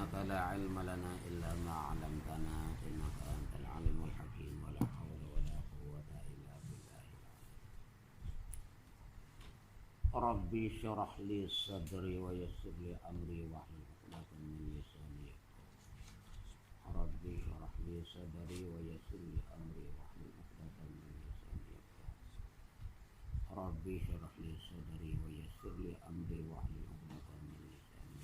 سبحانك لا علم لنا إلا ما علمتنا إنك أنت العليم الحكيم ولا حول ولا قوة إلا بالله ربي اشرح لي صدري ويسر لي أمري واحلل عقدة من لساني ربي اشرح لي صدري ويسر لي أمري واحلل عقدة من لساني ربي اشرح لي صدري ويسر لي أمري واحلل عقدة من لساني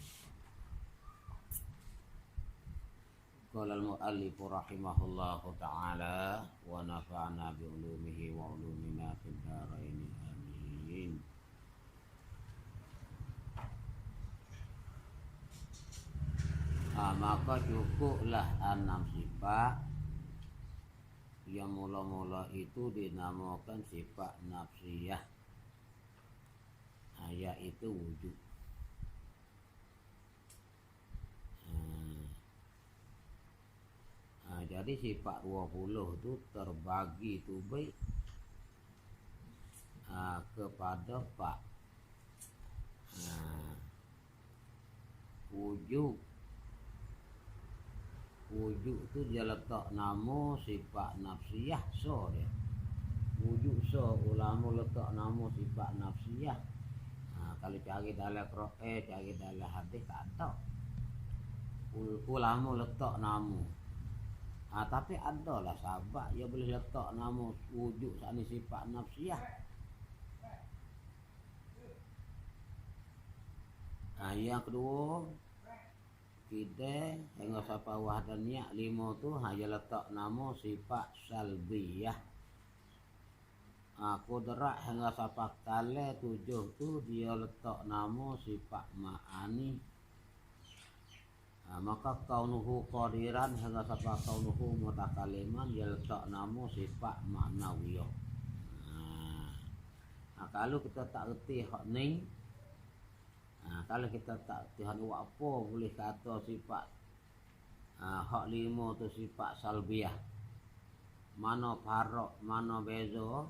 قال المؤلف رحمه الله تعالى ونفعنا بعلومه وعلومنا في الدارين آمين. Maka cukuplah 6 sifat yang mula-mula itu dinamakan sifat nafsiyah, yaitu wujud. Jadi sifat 20 itu terbagi itu baik kepada 4. Wujud itu dia letak nama sifat nafsiyah so dia. Wujud so ulama letak nama sifat nafsiyah. Kalau cari dalam Quran, cari dalam hadis tak ada. Ulama letak nama. Tapi adalah sahabat yang boleh letak nama wujud ni sifat nafsiyah. Yang kedua, kita hingga sapa wahdaniyah 5 tu hanya letak nama sifat salbiyah. Kudrat hingga sapa kala 7 tu dia letak nama sifat ma'ani. Maka kaunuhu qadiran hingga sapa kaunuhu mutakaliman dia letak nama sifat ma'nawiyah. Kalau kita tak reti hak ni, kalau kita tak Tuhan buat apa boleh kata sifat hak 5 tu sifat salbiyah. Mana faraq, mana beza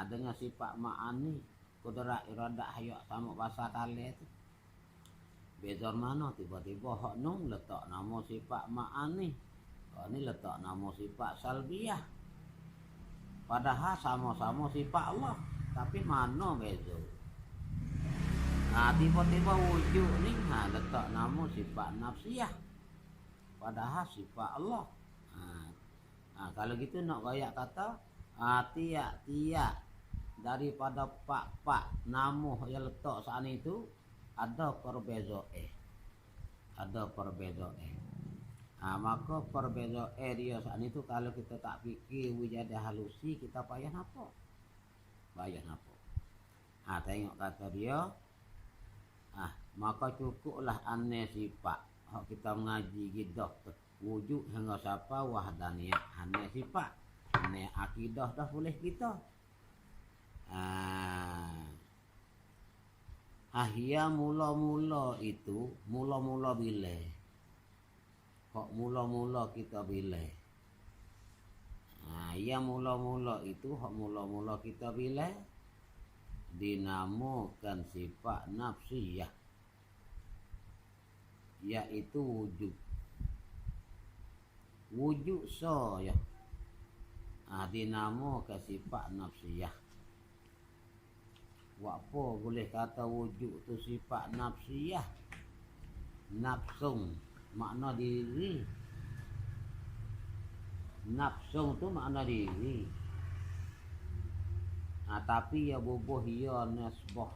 dengan sifat ma'ani, kudrat iradah hayat sama bahasa kale tu. Beza mana tiba-tiba hak nung letak nama sifat ma'ani, hak ni letak nama sifat salbiyah. Padahal sama-sama sifat Allah, tapi mana beza? Tiba-tiba wujud ni letak nama sifat nafsiyah, padahal sifat Allah. Kalau gitu nak gaya kata tiap-tiap daripada pak nama yang letak saat itu ada perbezaan. Maka perbezaan dia saat itu kalau kita tak fikir wujud halusi, kita payah apa? Tengok kata dia. Maka cukuplah aneh sifat hak kita mengaji gidah wujud hingga siapa wahdaniyah aneh sifat aneh akidah dah boleh kita. Ya mula-mula itu mula-mula bila hak mula-mula kita bila ya mula-mula itu hak mula-mula kita bila dinamakan sifat nafsiyah, yaitu wujud so ya. Dinamakan sifat nafsiyah. Apa boleh kata wujud tu sifat nafsiyah? Nafsung makna diri. Nafsung tu makna diri. Tapi ya bubuh ya nasbah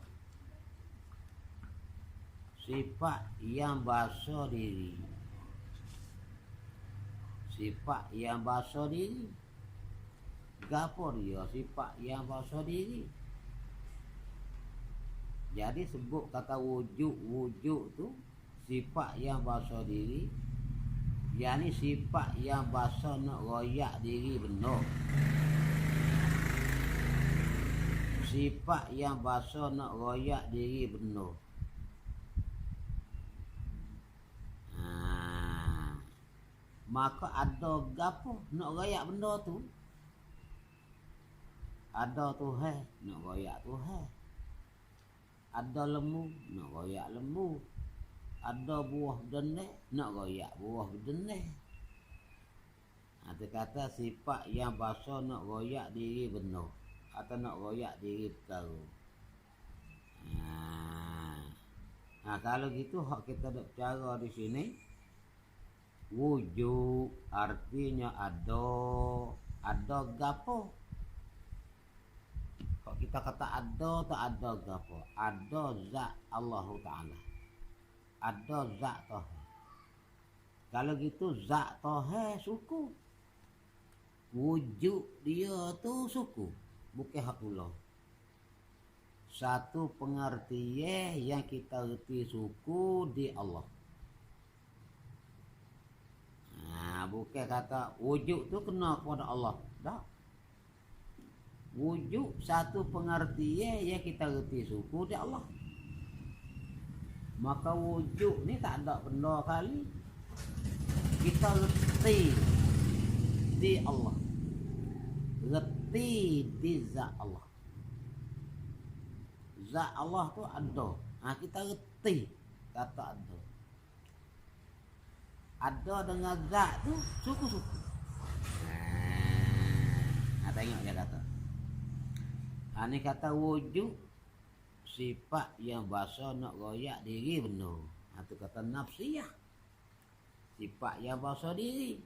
sifat yang bahasa diri. Sifat yang bahasa diri. Gapo dia sifat yang bahasa diri? Jadi sebut kata wujud tu sifat yang bahasa diri, yakni sifat yang bahasa nak royak diri benar. Sifat yang bahasa nak royak diri benar. Maka ada gapo nak royak benda tu? Ada Tuhan nak royak Tuhan. Ada lembu nak royak lembu. ada buah bedeneh nak royak buah bedeneh. Dia kata sifat yang bahasa nak royak diri benar atau nak royak diri perkara. Kalau gitu hak kita nak cara di sini wujud artinya ada gapo. Hak kita kata ada tak ada gapo. Ada zat Allah Taala. Ada zat Tuhan. Kalau gitu zat Tuhan suku. Wujud dia tu suku, bukan hak Allah. Satu pengertian yang kita erti suku di Allah. Bukan kata wujud tu kena kepada Allah. Tak. Wujud satu pengertian yang kita erti suku di Allah. Maka wujud ni tak ada benda kali. Kita erti di Allah. Reti di zat Allah. Zat Allah tu ada. Kita reti kata ada. Ada dengan zat tu suku-suku. Tengok dia kata. Ini kata wujud sifat yang bahasa nak royak diri benar. Itu kata nafsiyah. Sifat yang bahasa diri.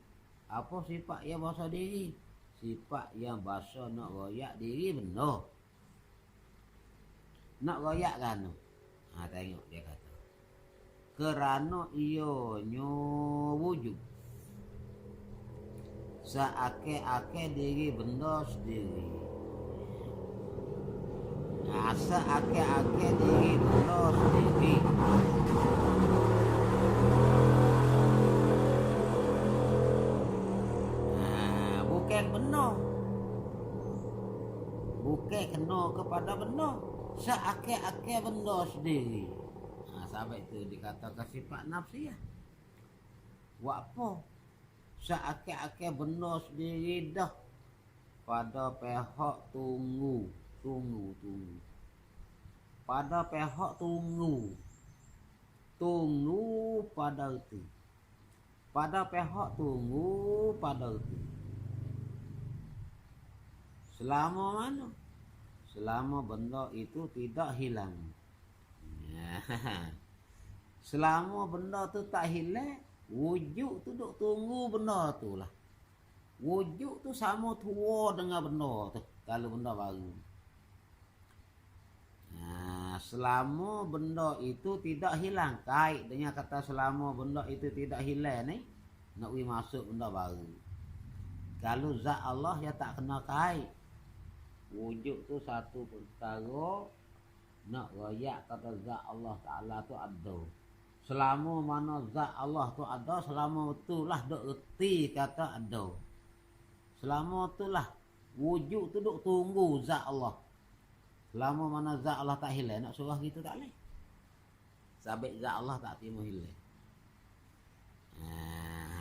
Apa sifat yang bahasa diri? Sifat yang bahasa nak royak diri benar. Nak royak kan? Tengok dia kata. Kerana ionyo wujud. Seake-ake diri benda sendiri. Seake-ake diri benda sendiri. Bukan benar. Bukan kena kepada benar. Seake-ake benda sendiri. Sampai itu dikatakan sifat nafsiyah. Buat apa? Seake-ake benda sendiri dah. Pada pihak tunggu. Pada pihak tunggu. Tunggu pada itu. Pada pihak tunggu pada itu. Selama mana? Selama benda itu tidak hilang. Selama benda tu tak hilang, wujud tu duk tunggu benda tu lah. Wujud tu sama tua dengan benda tu. Kalau benda baru. Selama benda itu tidak hilang. Kait dengan kata selama benda itu tidak hilang ni. Nak masuk benda baru. Kalau zat Allah ya tak kena kait. Wujud tu satu perkara. Nak royak kata zat Allah Ta'ala tu ada. Selama mana zat Allah tu ada, selama itulah duk erti kata ada. Selama itulah wujud tu duk tunggu zat Allah. Selama mana zat Allah tak hilang, nak surah gitu tak boleh. Sabit zat Allah tak timu hilang.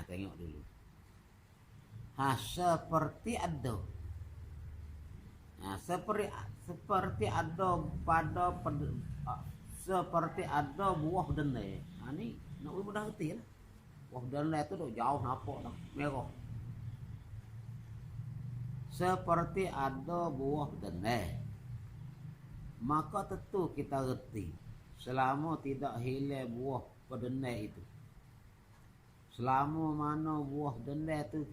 Tengok dulu. Seperti ada. Seperti ada pada seperti ada buah denai. Ni nak mudah reti lah. Buah denai tu duk jauh nampak dah, merah. Seperti ada buah denai. Maka tentu kita reti selama tidak hilang buah denai itu. Selama mana buah denai tu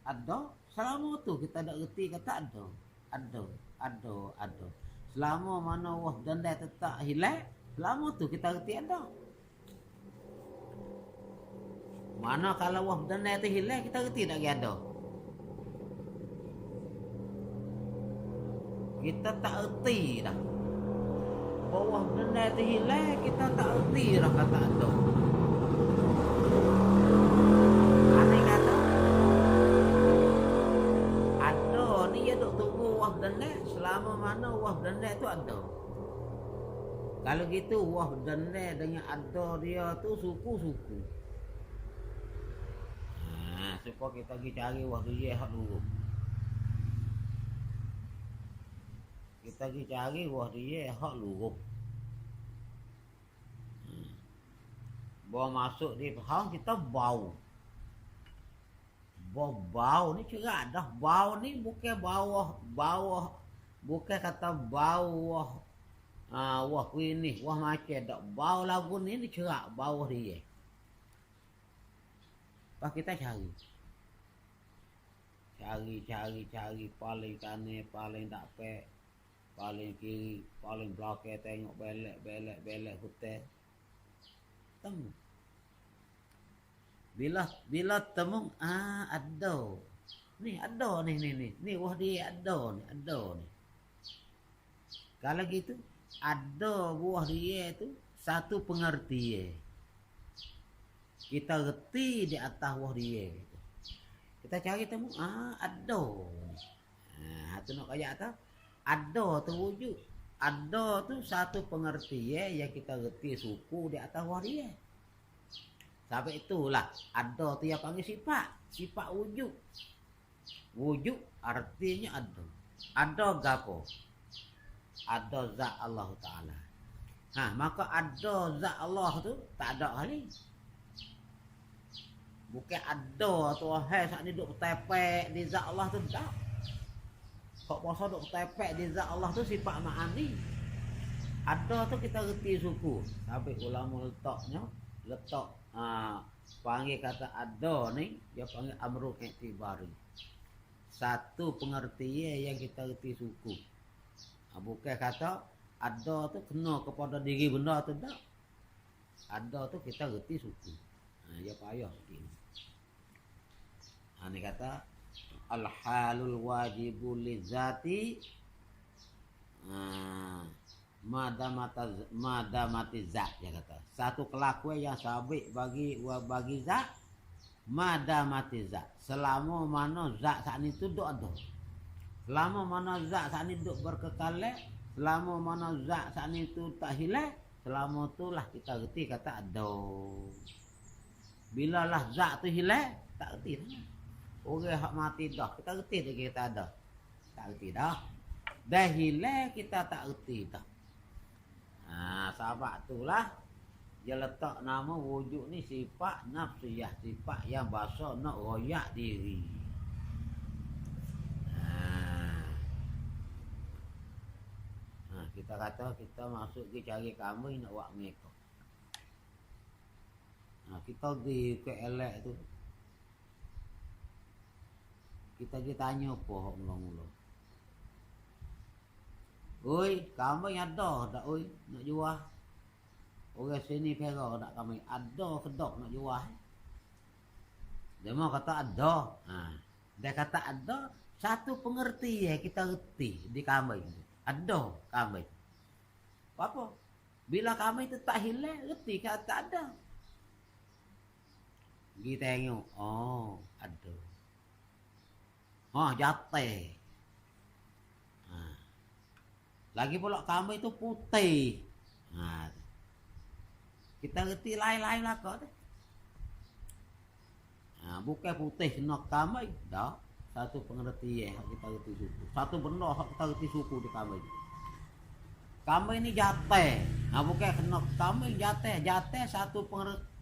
ada, selama tu kita tak reti kata ada. Ada. Selama mana buah denai tetap hilang, selama tu kita reti ada. Mana kalau buah denai tu hilang, kita reti tak ada. Kita tak erti dah. Bawah denai tu hilang, kita tak erti dah kata ada. Aneh kata, ada ni dia duk tunggu wah denai, selama mana wah denai tu ada. Kalau gitu wah denai dengan ada dia tu suku-suku. Supaya kita pergi cari wah dia hak dulu. Kita pergi cari wah dia hak luruh. Bawa masuk di haus kita bau. Bau ni cerak dah. Bau ni bukan bawah bukan kata bau wah ini wah macam dak. Bau lagu ni cerak bawah dia. Pas kita cari paling kanan, paling tak pek, paling kiri, paling belakang tengok belek hutan. Temu. Bila temu ada. Ni ada ni. Ni wah dia ada ni. Kalau gitu ada buah dia tu satu pengertian. Kita reti di atas buah dia. Kita cari temu ada. Tu nak kaya atas. Ada tu wujud. Ada tu satu pengertian yang kita reti suku di atas buah dia. Sampai itulah ada tu yang panggil sifat wujud. Wujud artinya ada. Ada gapo? Ada zat Allah Taala. Maka ada zat Allah tu tak ada kali. Bukan ada tu saat ni duk bertepek di zat Allah tu tak. Kok pasal duk bertepek di zat Allah tu sifat ma'ani. Ada tu kita reti suku. Sampai ulama letak panggil kata ada ni dia panggil amrul i'tibari. Satu pengertian yang kita reti suku. Bukan kata ada tu kena kepada diri benda tu tak. Ada tu kita reti suku. Dia payah sikit. Ni kata al-halul wajibul lizati madamati zat dia kata. Satu kelakuan yang sabit bagi zat madamati zat. Selama mana zat saat itu duk ada. Selama mana zat saat itu duk berkekalan, selama mana zat saat itu tak hilang, selama itulah kita reti kata ada. Bila lah zat tu hilang, tak reti dah. Orang hak mati dah, kita reti lagi kita ada. Tak reti dah. Dah hilang kita tak reti dah. Sebab itulah dia letak nama wujud ni sifat nafsiyah, sifat yang bahasa nak royak diri. Kita kata kita masuk ke cari kami nak buat mereka. Kita pergi ke elek tu. Kita pergi tanya apa hak mula-mula. Oi, kami ada tak oi nak jual? Orang sini Perak nak kami ada kedok nak jual. Dia mau kata ada. Dia kata ada satu pengertian kita reti di kami. Ada kami. Apa? Bila kami itu tak hilang, reti kata ada. Pergi tengok. Oh, ada. Jatuh. Lagi pula kami itu putih. Kita reti lain-lain lah kok. Bukan putih nak kami. Dah. Satu pengertian yang kita reti suku. Satu benda yang kita reti suku di kami. Kami ini jatuh. Bukan kena kami jatuh. Jatuh satu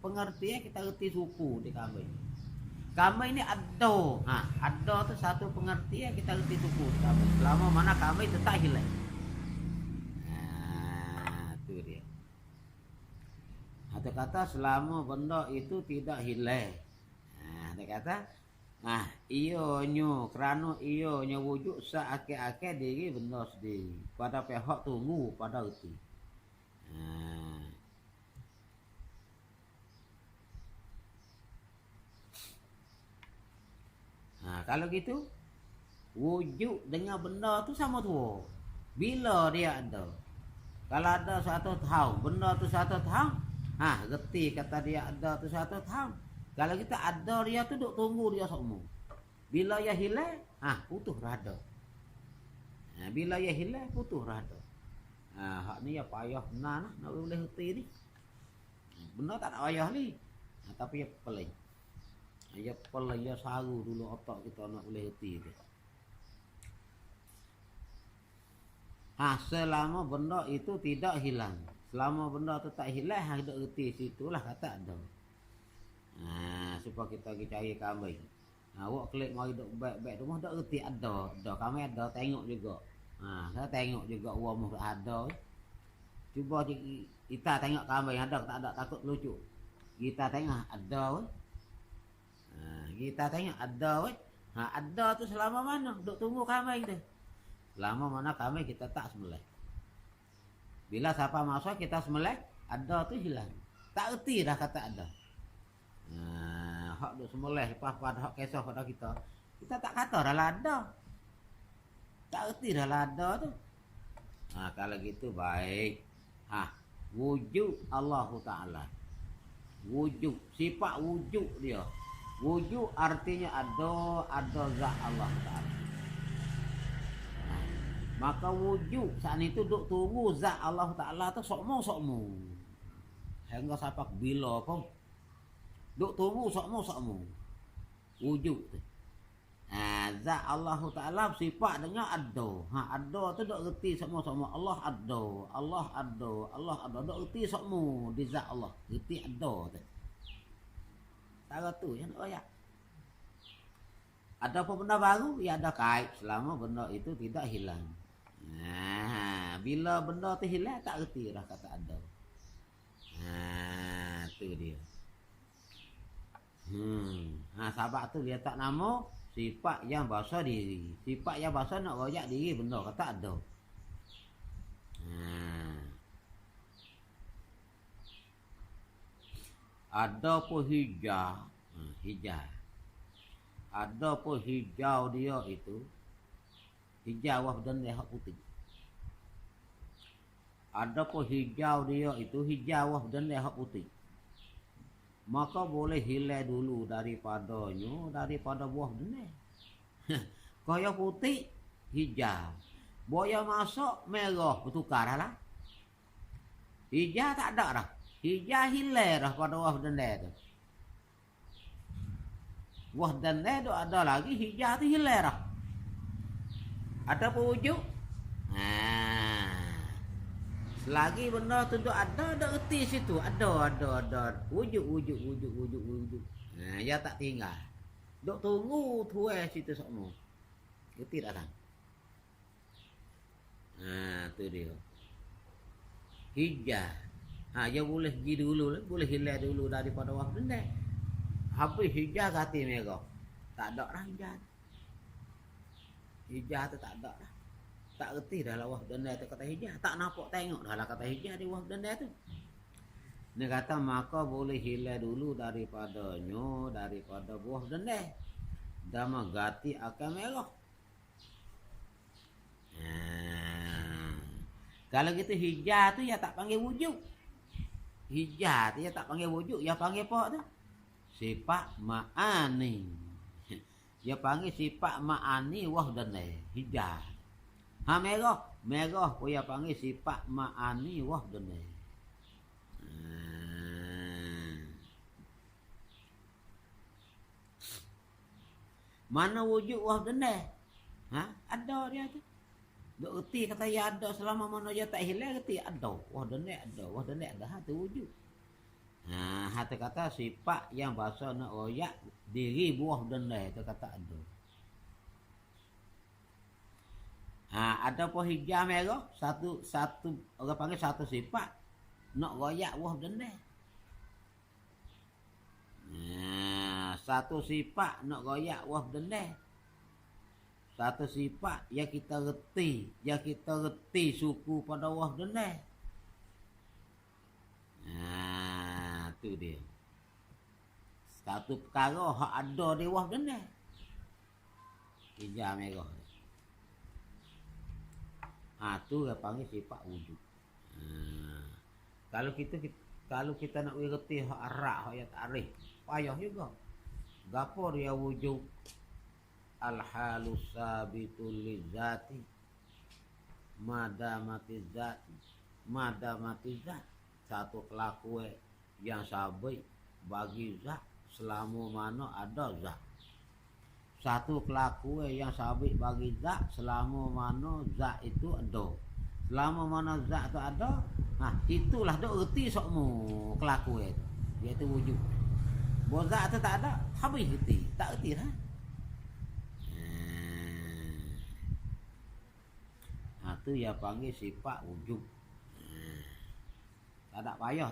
pengertian kita reti suku di kami. Kami ini ada. Ada tu satu pengertian kita reti suku di kami. Selama mana kami tetap hilang. Itu dia. Ada kata selama benda itu tidak hilang. Ada kata ionyo kerana ionyo wujud seakhir-akhir diri benda sendiri. Pada pihak tunggu pada reti. Kalau gitu wujud dengan benda tu sama tu. Bila dia ada. Kalau ada satu tahun, benda tu satu tahun, reti kata dia ada tu satu tahun. Kalau kita ada dia tu duk tunggu dia semua. Bila dia hilang, putus rada. Bila dia hilang, putus rada. Hak ni ya payah benar nak boleh reti ni. Benar tak nak payah ni. Tapi ya pelik. Ya pelik ya saru dulu otak kita nak boleh reti dia. Selama benda itu tidak hilang. Selama benda tu tak hilang, hang duk reti situlah kata ada. Supaya kita pergi cari kambing. Awak klik mari duk baik-baik rumah duk reti ada. Kami ada tengok juga. Saya tengok juga uang ada. Cuba kita tengok kambing ada tak ada takut lucu. Kita tengok ada weh. Kita tengok ada weh. Ada tu selama mana? Duk tunggu kambing tu. Selama mana kambing kita tak sembelih. Bila siapa masuk kita sembelih, ada tu hilang. Tak erti dah kata ada. Hak duk sembelih lepas pada hak kisah pada kita. Kita tak kata dah lah ada. Tak erti dah lah ada tu. Kalau gitu baik. Wujud Allah Ta'ala. Wujud, sifat wujud dia. Wujud artinya ada zat Allah Ta'ala. Maka wujud saat itu duk tunggu zat Allah Ta'ala tu sokmo. Hingga sampai bila pun. Duk tunggu sokmo. Wujud tu. Zat Allah Ta'ala sifat dengan ada. Ada tu duk reti sokmo. Allah ada. Duk reti sokmo di zat Allah. Reti ada tu. Cara tu yang nak ayat. Ada apa benda baru? Ya ada kait selama benda itu tidak hilang. Bila benda tu hilang tak reti dah kata ada. Tu dia. Sebab tu dia tak nama sifat yang bahasa diri. Sifat yang bahasa nak royak diri benda kata ada. Ada pun hijau. Ada pun hijau dia itu. Hijau wah dan lehak putih. Ada pun hijau dia itu hijau wah dan lehak putih. Maka boleh hilang dulu daripada buah benih. Kaya putih hijau. Boya masuk merah bertukar lah. Hijau tak ada dah. Hijau hilang dah pada buah benih tu. Buah benih tu ada lagi hijau tu hilang dah. Ada apa wujud? Selagi benda tu ada erti situ. Ada. Wujud. Ya tak tinggal. Duk tunggu tuai situ semua. Erti tak kan? Tu dia. Hijau. Ya boleh pergi dulu lah. Boleh hilang dulu daripada wah benda. Habis hijau ganti merah. Tak ada dah hijau. Hijau tu tak ada dah. Tak erti dah lah wah benda tu kata hijau. Tak nampak tengok dah lah kata hijau di wah benda tu. Dia kata maka boleh hilang dulu daripada buah benda. Dan mengganti akan merah. Kalau gitu hijau tu ya tak panggil wujud. Hijau tu ya tak panggil wujud. Ya panggil apa tu? Sifat ma'ani. Dia panggil sifat ma'ani wahdane hijau. Merah pun dia panggil sifat ma'ani wahdane. Mana wujud wahdane? Ada dia tu. Duk reti kata ya ada selama mana dia tak hilang reti ada. Wahdane ada tu wujud. Hati kata sifat yang bahasa nak royak diri buah benda itu kata ada. Ada pun hijau merah satu orang panggil satu sifat nak royak buah benda. Satu sifat nak royak buah benda. Satu sifat yang kita reti suku pada buah benda. Tu dia. Satu perkara hak ada di wah benda. Hijau merah. Tu dia panggil sifat wujud. Kalau kita nak reti hak arak hak ya tarikh, payah juga. Gapo dia wujud? Al-halus sabitul lizati madamati zat. Satu kelakuan yang sabit bagi zat selama mana ada zat. Satu kelakuan yang sabit bagi zat selama mana zat itu ada. Selama mana zat tu ada, itulah dok reti sokmu kelakuan itu. Iaitu wujud. Bo zat tu tak ada, habis reti, tak reti dah. Tu yang panggil sifat wujud. Tak ada payah.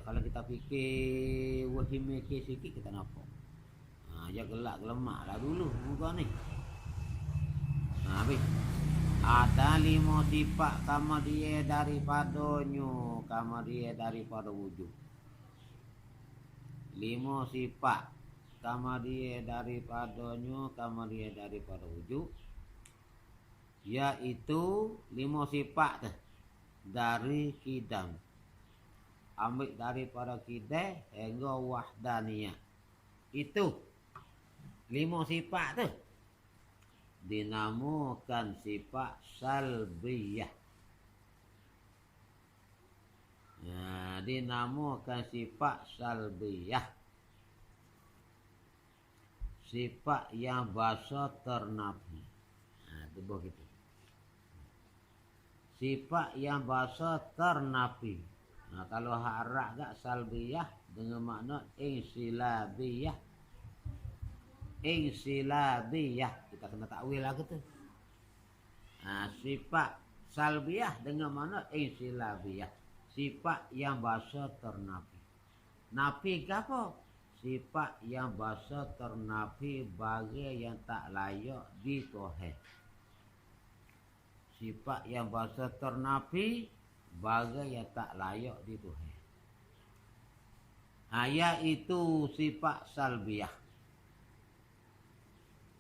Kalau kita fikir wahim mikir sikit kita nampak. Dia gelak gelemak lah dulu muka ni. Habis. Ada 5 sifat kama dia daripadanya, kama dia daripada wujud. 5 sifat kama dia daripadanya, kama dia daripada wujud. Yaitu 5 sifat tu dari kidam. Ambil daripada kidam hingga wahdaniyah. Itu 5 sifat tu dinamakan sifat salbiyah. Dinamakan sifat salbiyah. Sifat yang bahasa ternafi. Itu begitu. Sifat yang bahasa ternafi. Kalau harap gak salbiyah dengan makna insilabiyah. Insilabiyah. Kita kena takwil lah tu. Sifat salbiyah dengan makna insilabiyah. Sifat yang bahasa ternafi. Nafi ke apa? Sifat yang bahasa ternafi bagi yang tak layak ditoheh. Sifat yang bahasa ternafi bagi yang tak layak ditoheh. Iaitu sifat salbiyah.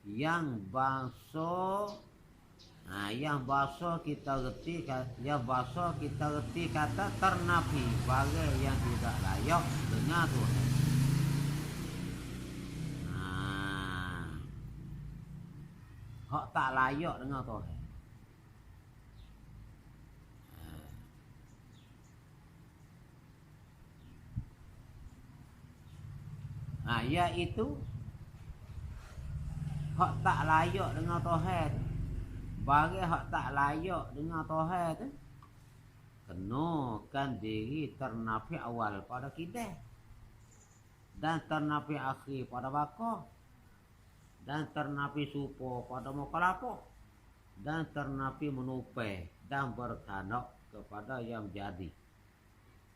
Yang bahasa kita reti, kata ternafi bagi yang tidak layak dengan Tuhan. Hak tak layak dengan Tuhan. Iaitu hak tak layak dengan Tuhan. Bagi hak tak layak dengan Tuhan tu, kenakan diri ternafi awal pada kita, dan ternafi akhir pada baka, dan ternafi supo pada mukalapo, dan ternafi menupai dan berkandak kepada yang jadi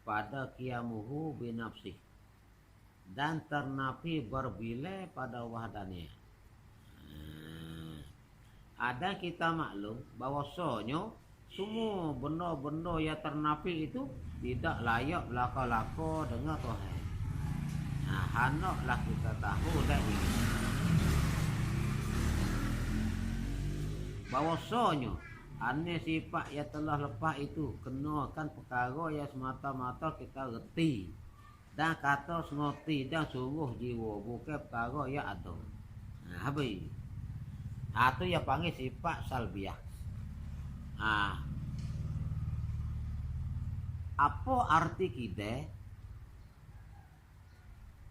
pada qiyamuhu binafsih, dan ternafi berbila pada wahdaniyah. Ada kita maklum bahawasanya semua benda-benda yang ternafi itu tidak layak belaka-laka dengan Tuhan. Hendaklah kita tahu dan ini. Bahawasanya ane sifat yang telah lepas itu kenakan perkara yang semata-mata kita reti dan kata sengerti dan sungguh jiwa, bukan perkara yang ada. Habis. Itu yang panggil sifat salbiyah. Apa arti kidai?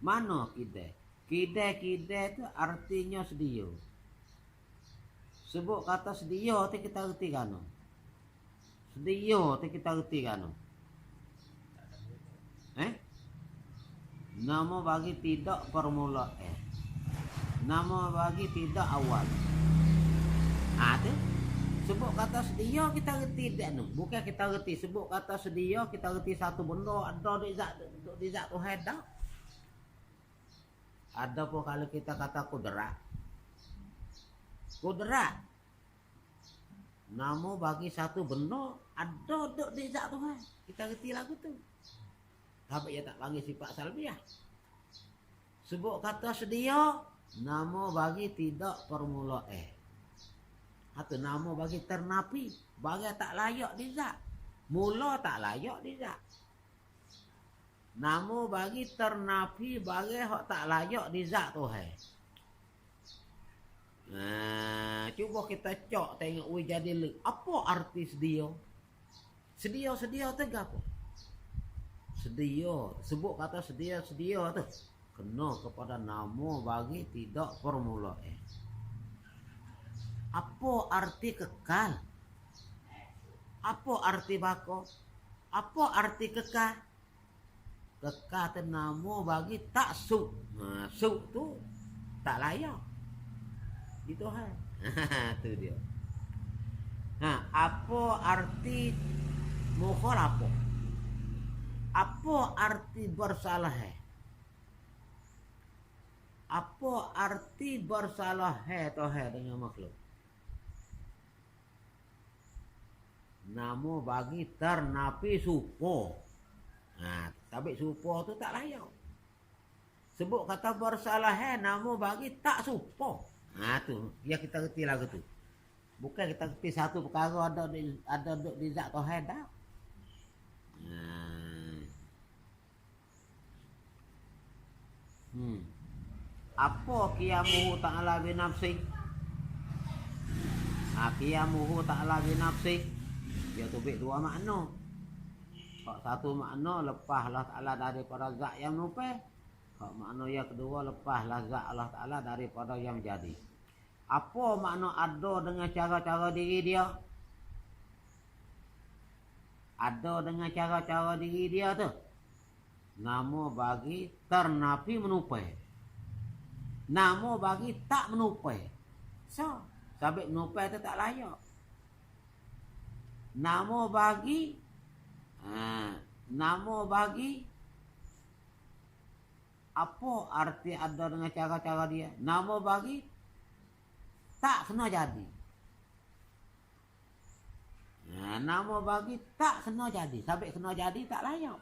Mana kidai? Kidai itu artinya sedia. Sebut kata sedia itu kita reti kan? Sedia itu kita reti kan? Nama bagi tidak permulaan. Nama bagi tidak awal. Tu sebut kata sedia kita reti dak nu. Bukan kita reti sebut kata sedia kita reti satu benda ada di zat Tuhan dah. Ada pun kalau kita kata kudrat. Kudrat. Nama bagi satu benda ada di zat Tuhan. Kita reti lagu tu. Tapi ia tak panggil sifat salbiyah. Sebut kata sedia nama bagi tidak permulaan. Atau nama bagi ternafi, bagi tak layak di zat. Mula tak layak di zat. Nama bagi ternafi, bagi hak tak layak di zat Tuhan. Cuba kita cok tengok jadi apa arti sedia? Sedia tu apa? Sedia, sebut kata sedia tu kena kepada nama bagi tidak permulaan. Apa arti kekal? Apa arti bako? Apa arti kekal? Kekal tu namo bagi tak suk. Suk tu tak layak. Itu hal. Tu dia. Apa arti mukhalafah? Apa arti bersalah? Apa arti bersalah dengan makhluk? Namo bagi ternapi supo. Tapi supo tu tak layak. Sebut kata bersalah namo bagi tak supo. Tu ya kita kerti lagu tu. Bukan kita kerti satu perkara ada di zat Tuhan dah. Apa qiyamuhu ta'ala binafsi? Qiyamuhu ta'ala binafsi. Dia tubik dua makna. Satu makna lepas Allah Ta'ala daripada zat yang menupai. Makna yang kedua lepaslah zat Allah Ta'ala daripada yang jadi. Apa makna ada dengan cara-cara diri dia? Ada dengan cara-cara diri dia tu. Nama bagi ternapi menupai. Nama bagi tak menupai. So, sabit menupai tu tak layak. Nama bagi apa arti ada dengan cara-cara dia? Nama bagi tak kena jadi. Nama bagi tak kena jadi. Sampai kena jadi tak layak.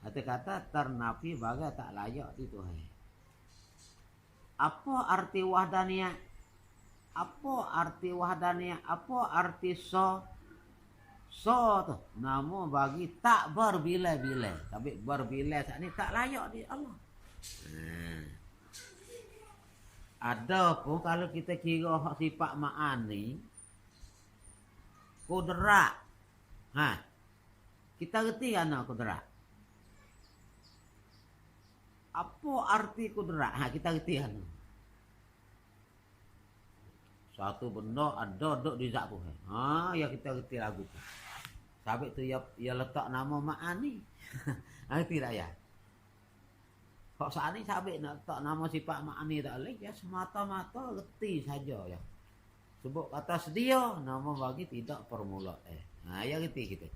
Hati kata ternafi bagi tak layak di Tuhan. Apa arti wahdaniyah? Apa arti wahdaniyah? Apa arti so? So tu nama bagi tak berbilai-bilai. Tapi berbilai saat ni tak layak di Allah. Ada pun kalau kita kira sifat ma'an ni kudrat. Kita reti kan kudrat. Apa arti kudrat? Kita reti kan. Satu benda ada duduk di zat Tuhan. Ya kita reti lagu tu. Sabit tu ya letak nama ma'an ni. Ngerti tak ya? Kok saat ni sabit nak letak nama sifat ma'an ni tak boleh. Ya semata-mata reti saja ya. Sebut kata sedia, nama bagi tidak formula ya reti kita.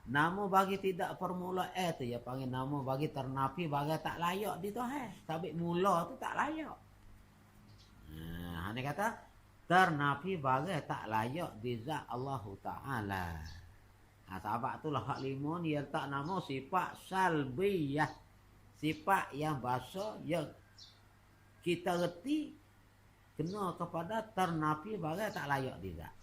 Nama bagi tidak formula tu ya panggil nama bagi ternapi bagi tak layak di Tuhan. Sabit mula tu tak layak. Ni kata ternafi bagi tak layak di zat Allah Ta'ala. Sahabat itulah hak lima ni letak nama sifat salbiyah. Sifat yang bahasa yang kita reti kena kepada ternafi bagi tak layak di zat.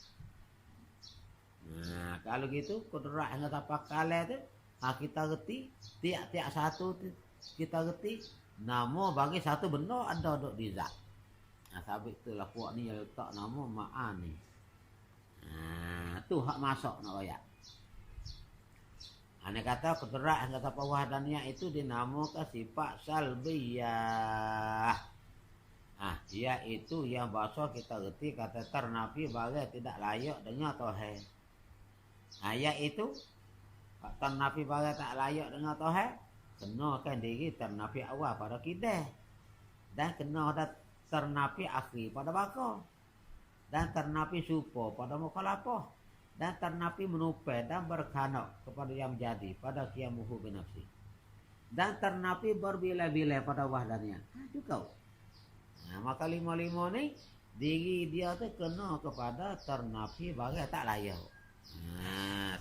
Kalau gitu kudrat yang tak pakai tu kita reti tiap-tiap satu tu kita reti nama bagi satu benda ada duduk di zat. Sabit itulah puak ni yang letak nama ma'an ni. Tu hak masuk nak royak. Ana kata kudrat yang kata wahdaniyah itu dinamakan sifat salbiyah. Iaitu yang bahasa kita reti kata ternafi bagi tidak layak dengan Tuhan. Iaitu ternafi bagi tak layak dengan Tuhan. Kenakan diri ternafi awal pada kita. Dan kena ada ternapi akhir pada baka. Dan ternapi supo pada mukhalafah. Dan ternapi menupai dan berkhanak kepada yang menjadi pada qiyamuhu binafsi. Dan ternapi berbilai-bilai pada wahdaniyah. Juga. Maka lima-lima ni diri dia tu kena kepada ternapi bagi tak layak.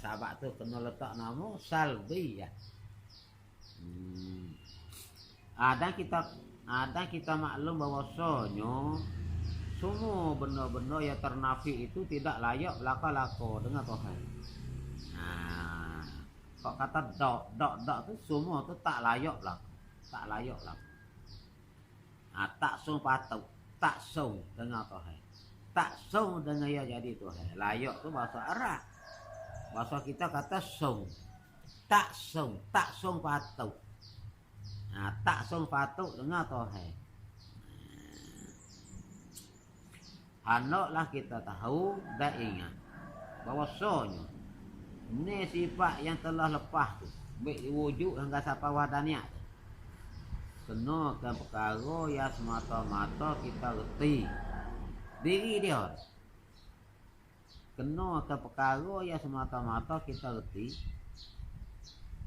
Sahabat tu kena letak nama salbiyah. Dan kita maklum bahwasanya semua benda-benda yang ternafi itu tidak layak belaka-laka dengan Tuhan. Kok kata dok tu semua tu tak layak belaka. Tak layak belaka. Tak sung patut, tak sung dengan Tuhan. Tak sung dengan yang jadi Tuhan. Layak tu bahasa Arab. Bahasa kita kata sung. Tak sung patut. Tak sung patut dengan Tuhan. Hendaklah kita tahu dan ingat bahwasanya ni sifat yang telah lepas tu baik wujud hingga sampai wadaniat kenakan perkara yang semata-mata kita reti diri dia kenakan perkara yang semata-mata kita reti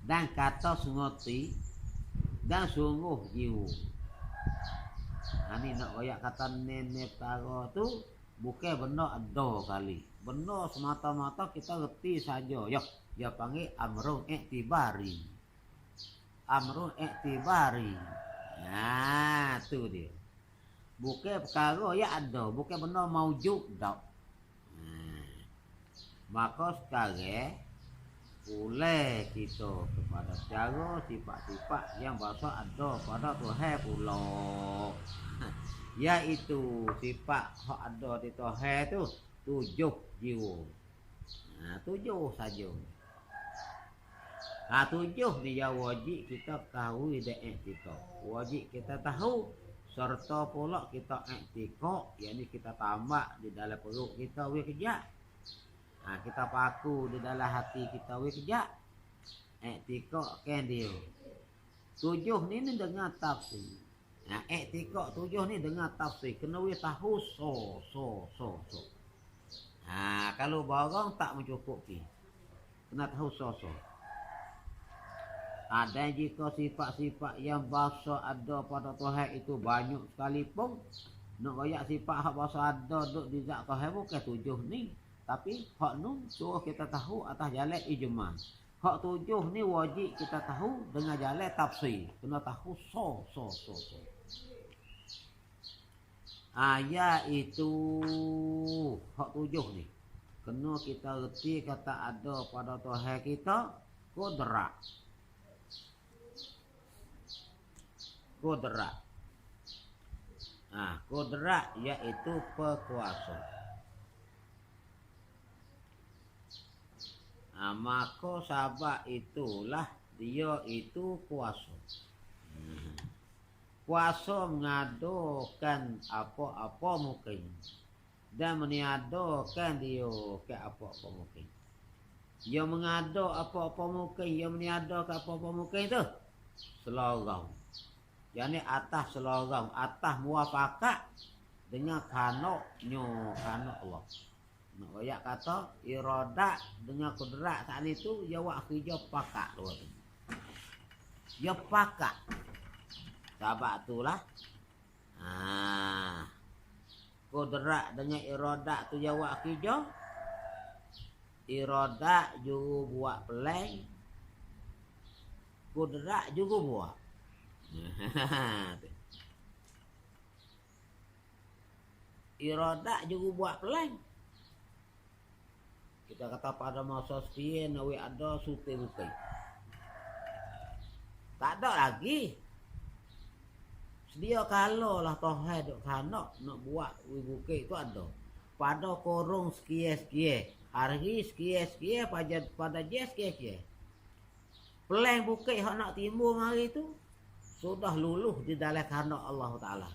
dan kata sungoti dan sungguh jiwa. Ini nak royak kata nenek perkara tu bukan benda ada kali. Benda semata-mata kita reti saja. Ya panggil amrun iktibari. Amrun iktibari. Nah, tu dia. Bukan perkara yang ada, bukan benda maujud dak. Maka sekarang boleh kita kepada cara sifat-sifat yang bahasa ada pada Tuhan pula. Iaitu sifat hak ada di Tuhan tu 7 jiwa. 7 saja. 7 ni yang wajib kita ketahui dan iktikad. Wajib kita tahu serta pula kita iktikad, yakni kita tambah di dalam perut kita kejap. Kita paku di dalam hati kita kejap. Iktikad kan dia. 7 ni dengan tafsir. Iktikad 7 ni dengan tafsir. Kena tahu so. Kalau barang tak mencukupi. Kena tahu so. Dan jika sifat-sifat yang bahasa ada pada Tuhan itu banyak sekalipun, nak royak sifat hak bahasa ada duduk di zat Tuhan bukan 7 ni. Tapi hak nu suruh kita tahu atas jalan ijma'. Hak 7 ni wajib kita tahu dengan jalan tafsir. Kena tahu so. Iaitu hak 7 ni. Kena kita reti kata ada pada Tuhan kita qudrat. Qudrat iaitu perkuasa. Maka sabab itulah dia itu kuasa. Kuasa mengadukan apa-apa mungkin dan meniadakan dia ke apa-apa mungkin. Dia mengadu apa-apa mungkin, dia meniadakan apa-apa mungkin tu selarang. Yani atas selarang, atas muafakat dengan kanoknya kanok Allah. Nak royak kata iradat dengan kudrat saat itu dia buat kerja pakat luar tu. Dia pakat. Sebab itulah kudrat dengan iradat tu dia buat kerja. Iradat juga buat pelan. Kudrat juga buat. Iradat juga buat pelan. Kita kata pada masa sekian nawi ada suti bukai. Tak ada lagi. Sedia kalau lah Tuhan duk kanak nak buat bukai itu ada. Pada korong sekian-sekian. Hari sekian-sekian pada je sekian-sekian. Pelan bukai hak nak timbul hari itu sudah luluh di dalam kanak Allah Ta'ala.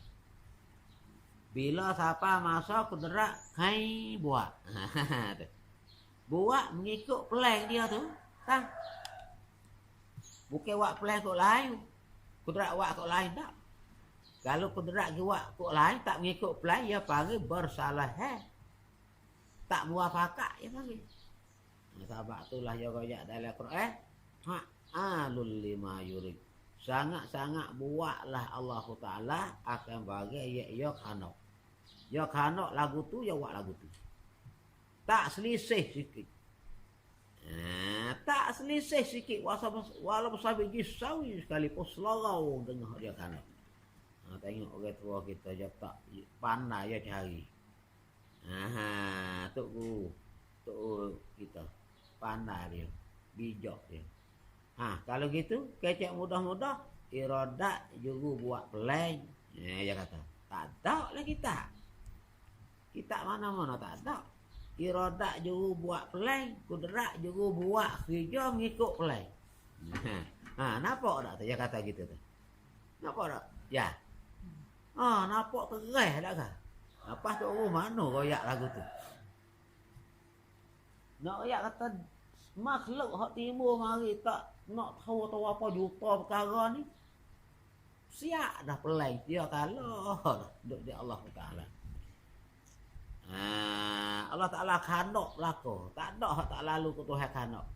Bila siapa masa kudrat kai buat. Buat mengikut plan dia tu. Kan? Bukan buat plan kok lain. Kudrat buat kok lain tak. Kalau kudrat buat kok lain tak mengikut plan, dia panggil bersalah. Tak muafakat, dia panggil. Sebab itulah dia royak dalam Quran. Ma'alul lima yurid. Sangat-sangat buatlah Allah Ta'ala akan bagi ya kanok. Ya kanok lagu tu, ya buat lagu tu. Tak selisih sikit. Tak selisih sikit. Walaupun sampai jisawi sekalipun selarau dengan dia kanak. Tengok orang tua kita je tak pandai dia cari. Tok guru. Tok kita. Pandai dia. Bijak dia. Kalau gitu, kecek mudah-mudah. Iradat juga buat pelan. Dia kata. Tak ada lah kita. Kita mana-mana tak ada. Iradat juga buat pelan, kudrat juga buat kerja mengikut pelan. Nampak tak tu? Dia kata gitu tu. Nampak tak? Ya. Nampak terah tak kan? Lepas tu mana royak lagu tu? Nak ayat kata makhluk hak timur mari tak nak tahu apa juta perkara ni. Siap dah pelai dia kalau duk di Allah Taala. Allah Taala khanok belaka. Tak ada hak tak lalu ke Tuhan khanok.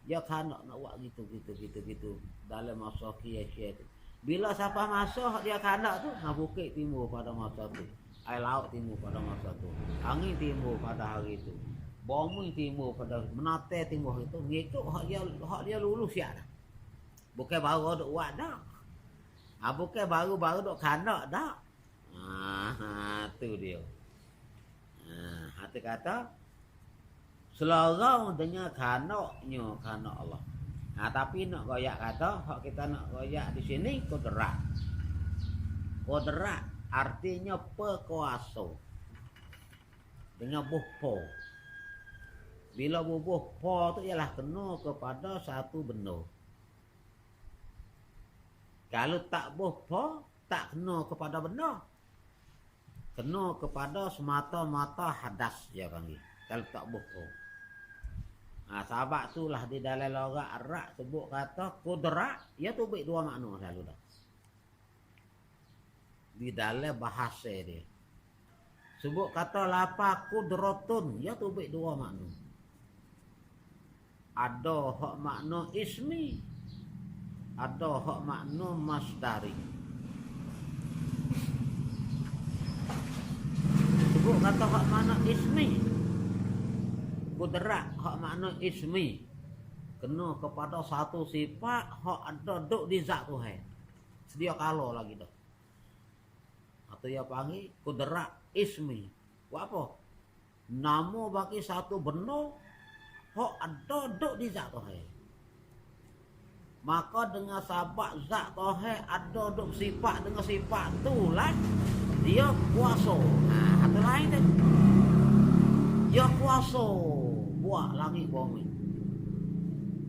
Dia khanok nak buat gitu. Dalam masa kia-kia tu. Bila siapa masuk dia khanok tu, bukit timur pada masa tu. Air laut timur pada masa tu. Angin timur pada hari tu. Bumi timur pada menate timur itu. Ngikut hak dia lulus siap dah. Bukan baru duk buat dah. Bukan baru-baru duk khanok dah. Tu dia. Hati kata selarang dengan khanoknya khanok Allah. Tapi nak goyak kata, hak kita nak goyak di sini kudrat. Kudrat artinya perkuasa. Dengan buhpo. Bila buhpo tu ialah kena kepada satu benda. Kalau tak buhpo, tak kena kepada benda. Kena kepada semata-mata hadas dia panggil. Kalau tak buhpo. Sahabat tu lah di dalam logat Arab sebut kata kudrat, ia tu baik dua makna selalu dah. Di dalam bahasa dia. Sebut kata lapa kudratun, ia tu baik dua makna. Ada hak makna ismi, ada hak makna masdari. Sebut kata hak makna ismi. Kudrat hak makna ismi. Kena kepada satu sifat hak ada duk di zat Tuhan. Sedia kala lagi dah. Atau ia panggil kudrat ismi. Buat apa? Nama bagi satu benda hak ada duk di zat Tuhan. Maka dengan sebab zat Tuhan ada duk sifat dengan sifat tu lah dia kuasa. Atau lain tu. Dia kuasa buat langit bumi.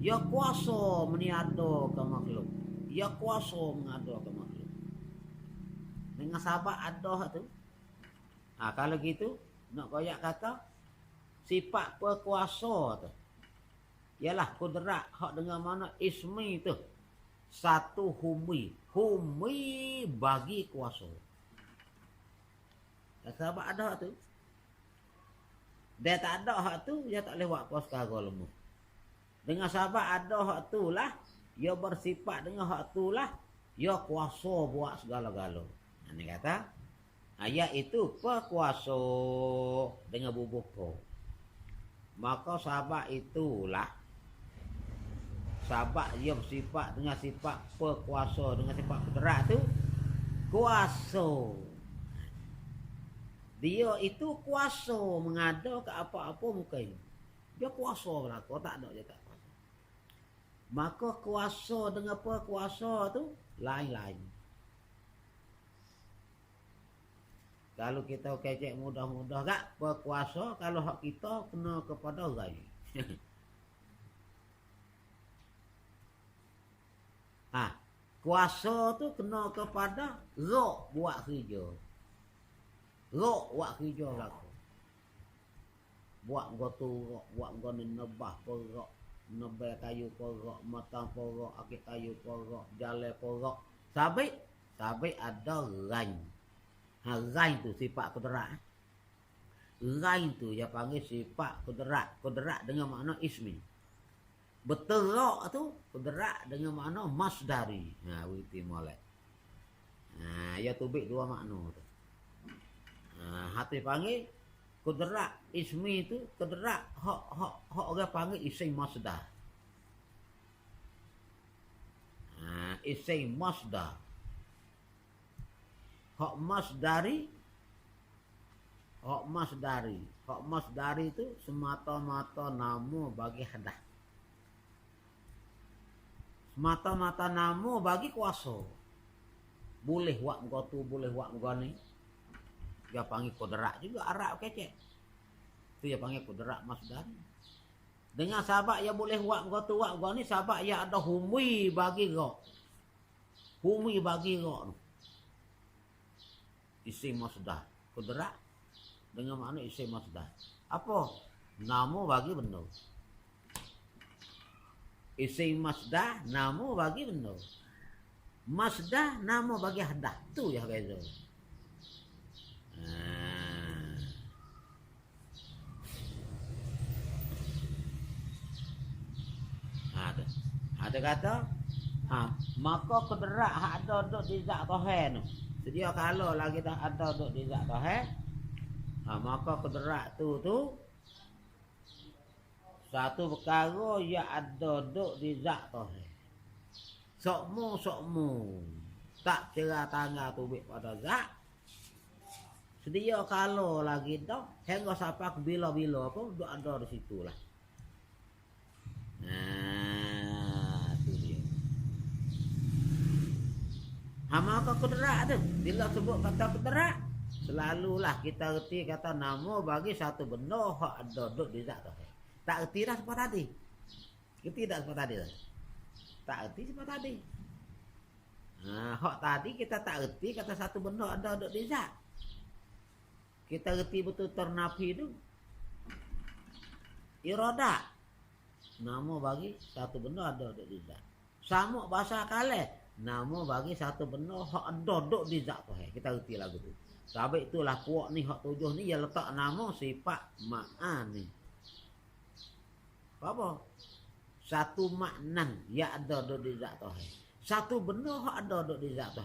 Dia kuasa meniadakan makhluk. Dia kuasa mengadakan makhluk. Dengan sebab ada tu. Kalau gitu nak koyak kata sifat perkuasa tu ialah kudrat hak dengan mana ismi tu satu humi bagi kuasa. Sebab ada tu dia tak ada hak tu dia tak boleh buat apa sekarang lemah. Dengan sebab ada hak tu lah dia bersifat dengan hak tu lah dia kuasa buat segala-gala. Ini kata ayat itu perkuasa dengan bubuh ko. Maka sebab itulah sebab dia bersifat dengan sifat perkuasa dengan sifat kudrat tu kuasa. Dia itu kuasa mengada ke apa-apa muka ini. Dia kuasa berlaku, tak ada dia tak kuasa. Maka kuasa dengan perkuasa tu lain-lain. Kalau kita kecek mudah-mudah tak berkuasa, kalau hak kita kena kepada orang. Kuasa tu kena kepada roh buat kerja. Roh buat kerja berlaku. Buat gotu roh, buat gotu nebah porok, nebah kayu porok, matang porok, akik kayu porok, jalan porok. Sampai ada ran. Ran tu sifat kudrat. Ran tu dia panggil sifat kudrat. Kudrat dengan makna ismi. Berterak tu kudrat dengan makna masdari. Witi molek. Ya tubik dua makna tu. Hati panggil kudrat ismi tu kudrat hak orang panggil isim masdar. Isim masdar. Hak masdari itu semata-mata nama bagi hadah. Semata-mata nama bagi kuasa. Boleh buat gotu, boleh buat gani. Dia panggil kudrat juga Arab kecek. Itu dia panggil kudrat masdari. Dengan sebab ia boleh buat gotu buat gani sebab ia ada humi bagi roh. Humi bagi roh. Isim masdar. Kudrat dengan makna isim masdar. Apa? Nama bagi benda. Isim masdar nama bagi benda. Masdar nama bagi hadah. Tu yang beza. Ada kata maka kederak hak ada duk di zat Tuhan tu. Sedia kalau lagi dah ada duk di zat Tuhan, maka kederak tu satu perkara yang ada duk di zat Tuhan. Sokmu tak kira tangga tubik pada zat. Sedia kalau lagi dah hingga sampai ke bila-bila pun duk ada di situlah. Tu dia. Maka kederak tu bila sebut kata kederak, selalulah kita reti kata nama bagi satu benda hak ada duk di zat Tuhan. Tak erti dah sebab tadi. Erti tak sebab tadi? Tak erti sebab tadi. Hak tadi kita tak erti kata satu benda ada duk di zat. Kita erti betul ternafi tu iradah. Nama bagi satu benda ada duk di zat. Sama bahasa kalah. Nama bagi satu benda hak ada duk di zat tu. Kita erti lagu tu. Sebab itulah puak ni hak tujuh ni dia letak nama sifat ma'an ni. Apa? Satu maknan yang ada duk di zat tu. Satu benda hak ada duk di zat tu.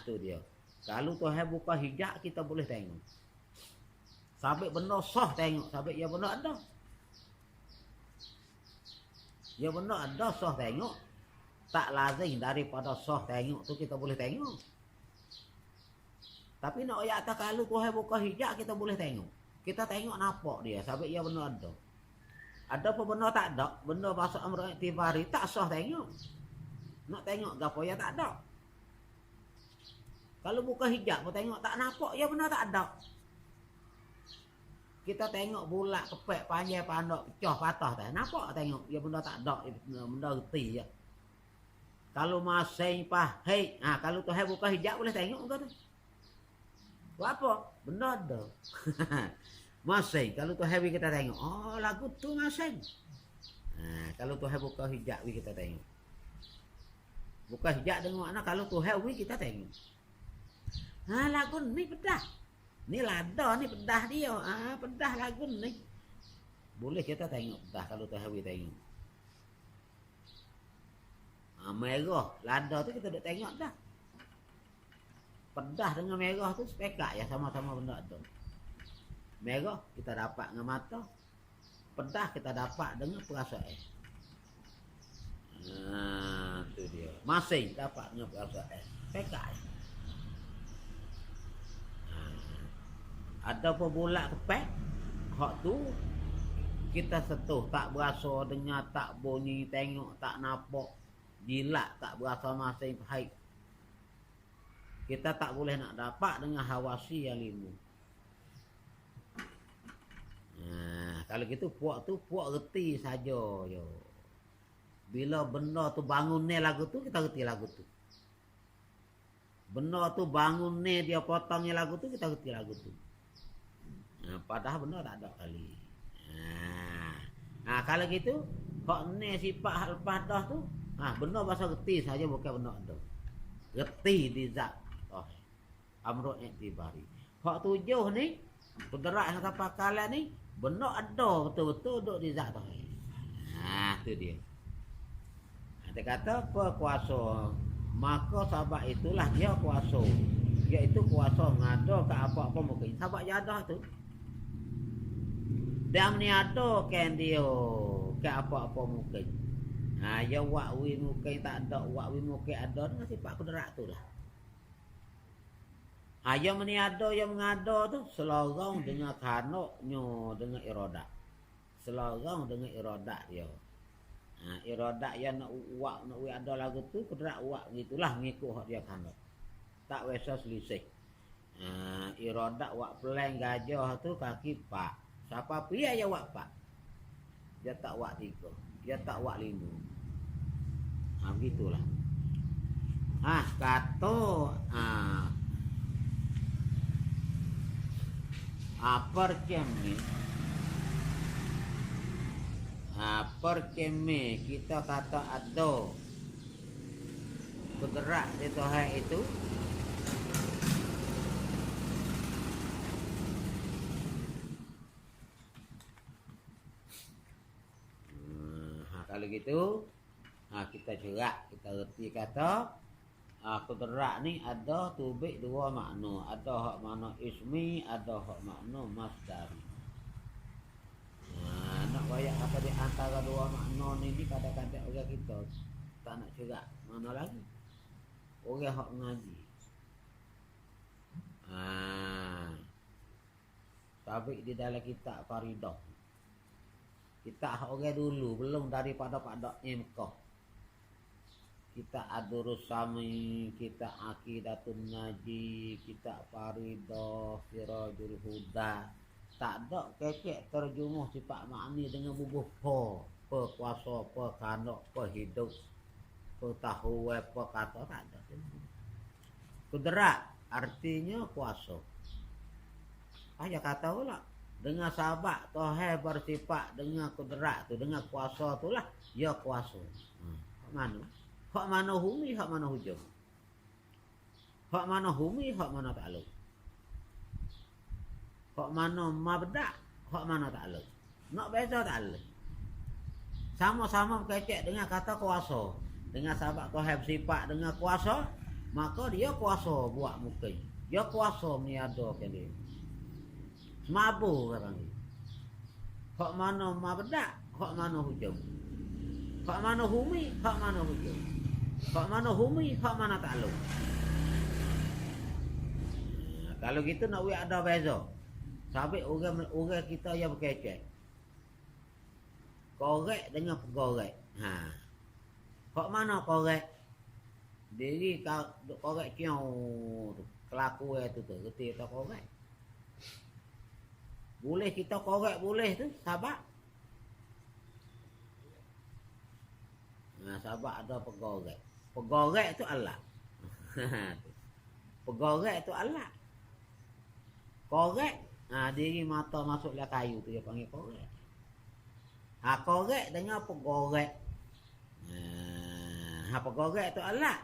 Tu dia. Kalau Tuhan buka hijab kita boleh tengok. Sampai benda sah tengok, sampai ya benda ada. Ya benda ada sah tengok. Tak lazim daripada sah tengok tu kita boleh tengok. Tapi nak ayat atas kalau Tuhan buka hijab kita boleh tengok. Kita tengok nampak dia, sampai ya benda ada. Ada apa benda tak ada, benda bahasa amr i'tibari tak sah tengok. Nak tengok gapo ya tak ada. Kalau buka hijab, mau tengok tak nampak, ya benar tak ada. Kita tengok bulat, kepek, panjang, pandok, pecah, patah. Tak nampak tengok, ya benar tak ada. Benda reti ya. Kalau masing pahit, kalau Tuhan buka hijab boleh tengok ke tu? Apa? Benda ada. Masing, kalau Tuhan kita tengok, oh lagu tu masing. Kalau Tuhan buka hijab kita tengok. Buka hijab dengan makna kalau Tuhan kita tengok. Lagu ni pedah. Ni lada ni pedah dia. Pedah lagu ni. Boleh kita tengok pedah kalau Tuhan tengok. Merah. Lada tu kita duk tengok dah. Pedah dengan merah tu sepekak ya sama-sama benda tu. Merah kita dapat dengan mata. Pedah kita dapat dengan perasaan. Tu dia. Masing dapat dengan perasaan. Sepekak ya. Ada apa bulat kepek, hak tu kita sentuh tak berasa, dengar tak bunyi, tengok tak nampak, jilat tak berasa masing pahit. Kita tak boleh nak dapat dengan hawasi yang lima. Kalau gitu puak reti saja yo. Bila benda tu bangun ni lagu tu kita reti lagu tu. Benda tu bangun ni dia potongnya lagu tu kita reti lagu tu. Padahal benda tak ada kali. Kalau gitu, hak ni sifat hal padah tu, benda bahasa reti saja bukan benda ada. Reti di zat. Amrul i'tibari. Hak tujuh ni, kudarat yang tanpa kala ni, benda ada betul-betul duduk di zat tu. Tu dia. Dia kata apa kuasa, maka sebab itulah dia kuasa. Iaitu kuasa ngada ke apa-apa mungkin. Sebab jadah tu. Dia meniada kan dia ke apa-apa mungkin. Ya wakwi mungkin tak ada, wakwi mungkin ada dengan sifat kudrat tu lah. Yang meniada yang mengada tu selarang dengan kanoknya dengan iradat. Selarang dengan iradat dia. Iradat yang nak uak nak ada lagu tu kudrat uak gitulah mengikut hak dia kanok. Tak biasa selisih. Iradat wak pelang gajah tu kaki pak. Siapa pia ya wak pak. Dia tak wak tiga. Dia tak wak lima. Begitulah. Kata percem ni Perkeme kita kata ada bergerak di Tuhan itu. Kalau gitu kita jerak, kita reti kata kudrak ni ada tubik dua makna. Ada hak makna ismi, ada hak makna masdari. Nak bayak apa di antara dua makna ni kadang-kadang orang kita tak nak jerak. Mana lagi? Orang hak ngaji. Tapi di dalam kitab Faridah. Kita orang dulu belum daripada Pak Mekah. Kita Adurus Sami, kita Aqidatun Naji, kita Faridah, Sirajul Huda. Tak ada kekek terjemah sifat makni dengan bubuh pe kuasa, pe kanak, pe hidup, pe tahu, pe kata, tak ada. Kudrat artinya kuasa. Ayah kata pula. Dengan sahabat Tuhan bersifat dengan kudrat tu, dengan kuasa tu lah, ya kuasa. Hak mana? Hak mana humi, hak mana hujung. Hak mana humi, hak mana ta'aluk. Hak mana mabda', hak mana ta'aluk. Nak beza ta'aluk. Sama-sama berkecek dengan kata kuasa. Dengan sahabat Tuhan bersifat dengan kuasa, maka dia kuasa buat mungkin. Dia kuasa meniadakan dia. Mabu kata ni. Hak mana mabda', hak mana hujung. Hak mana humi, hak mana hujung. Hak mana humi, hak mana ta'aluk. Kalau gitu nak buat ada beza. Sampai orang kita yang berkecek. Korek dengan pegorek. Hak mana korek? Diri korek kiau tu. Kelaku tu tu. Reti tak korek. Boleh kita korek boleh tu, sahabat. Sahabat ada pegorek. Pegorek tu Allah. Pegorek tu Allah. Korek, diri mata masuk dalam kayu tu dia panggil korek. Korek dengan pegorek. Pegorek tu Allah.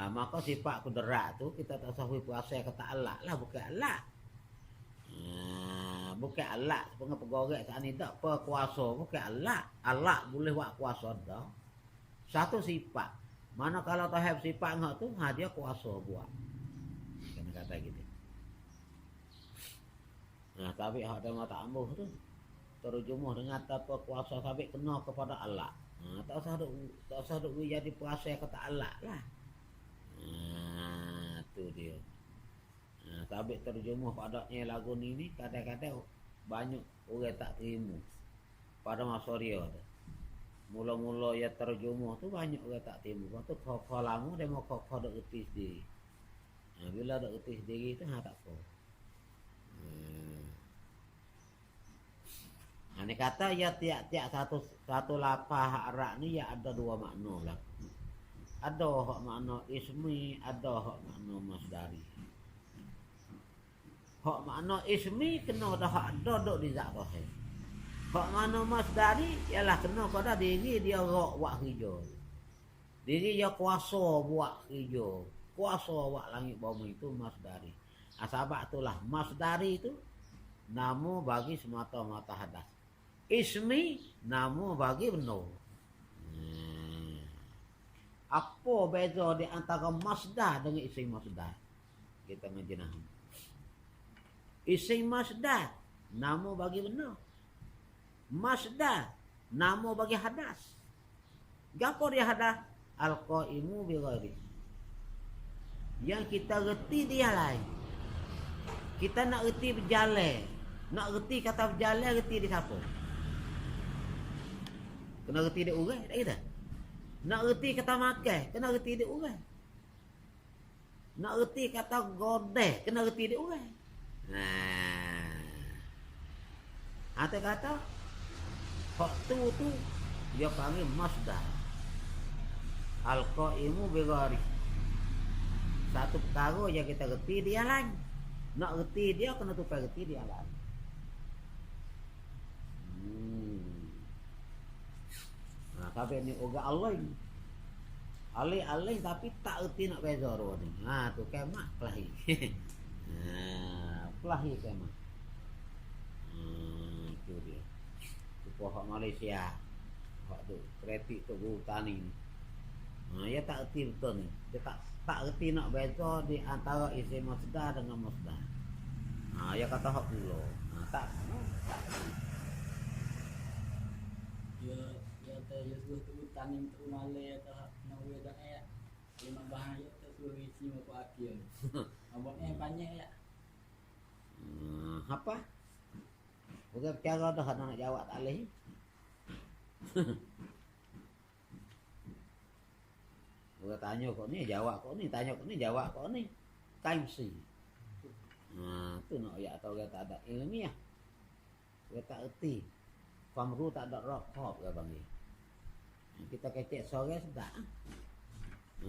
Maka sifat kudrat tu kita tak usah puasa kata Allah lah, bukan Allah. Bukan Allah sebagai pegorek tak ni tak perkuasa, bukan Allah. Allah boleh buat kuasa dah. Satu sifat. Mana kalau tahap sifat ngak tu, dia kuasa buat. Kena kata gitu. Tapi hak dengan tak ambuh tu terjemah dengan apa kuasa sampai kena kepada Allah. Tak usah duk jadi puasa kata Allah lah. Tu dia. Tapi terjemah padanya lagu ni kadang-kadang banyak orang tak terima pada masa dia tu. Mula-mula ya terjemah tu banyak orang tak terima. Lepas tu kau lama dia mau kau duk erti sendiri. Bila duk erti sendiri tu tak apa. Ini kata ya tiap-tiap satu lapah hak rak ni ya ada dua makna lah. Ada hak makna ismi, ada hak makna masdari. Hak makna ismi kena dah hak duduk di zat Tuhan. Hak makna masdari ialah kena pada diri dia buat kerja. Diri dia kuasa buat kerja. Kuasa buat langit bumi itu masdari. Sebab itulah masdari itu nama bagi semata-mata hadas. Ismi nama bagi benar. Apa beza di antara masdar dengan isim masdar? Kita ngaji nahwu. Isim masdar nama bagi benar. Masdar nama bagi hadas. Gapo dia hadas? Al-qaimu bi ghairi. Yang kita reti dia lain. Kita nak reti berjalan. Nak reti kata berjalan, reti di siapa? Kena reti dia orang, tak kita? Nak reti kata makan, kena reti dia orang. Nak reti kata godeh, kena reti dia orang. Atau kata hak tu dia panggil masdar. Al-qaimu bi ghairi. Satu perkara yang kita reti dia lain. Nak reti dia kena tupai reti dia lain. Tapi ni uga Allah ni. Alih-alih tapi tak erti nak beza dua ni. Ha tu kemak kelahi. Ha kelahi kemak. Tu dia. Tu pohon Malaysia. Hak tu kreatif tu guru tani ni. Ya tak erti betul ni. Dia tak erti nak beza di antara isim masdar dengan masdar. Ya kata hak pula. Tak. Ya suruh tu tani tu malai atau nak dah ya. Lima bahaya tu suruh isi mau akhir. Abang banyak ya. Apa? Bukan cara dah nak jawab tak leh. Bukan tanya kau ni jawab kau ni, tanya kau ni jawab kau ni. Time si. Tu nak ya tahu dia tak ada ilmiah. Dia tak erti. Famru tak ada rokok ke bang ni. Kita kecek sore sedap.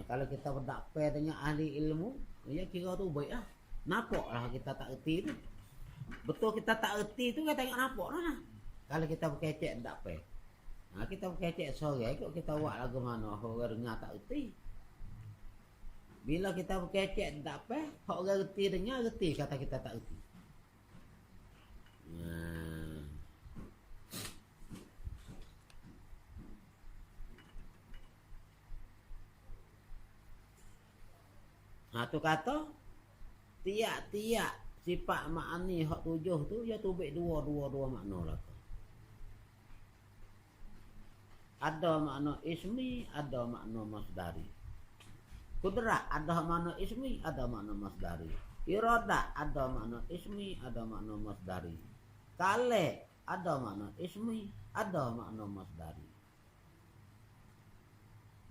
Kalau kita berdakpai dengan ahli ilmu, ya kira tu baik lah. Nampaklah kita tak erti tu. Betul kita tak erti tu kita tengok nampak lah. Kalau kita berkecek berdakpai. Kita berkecek sore, ikut kita buat lagu mana, orang dengar tak erti. Bila kita berkecek berdakpai, orang erti dengar, erti kata kita tak erti. Tu kata tiap-tiap sifat makni hak 7 tu ya tubik dua makna lah. Ada makna ismi, ada makna masdari. Kudrat ada makna ismi, ada makna masdari. Iradah ada makna ismi, ada makna masdari. Kale ada makna ismi, ada makna masdari.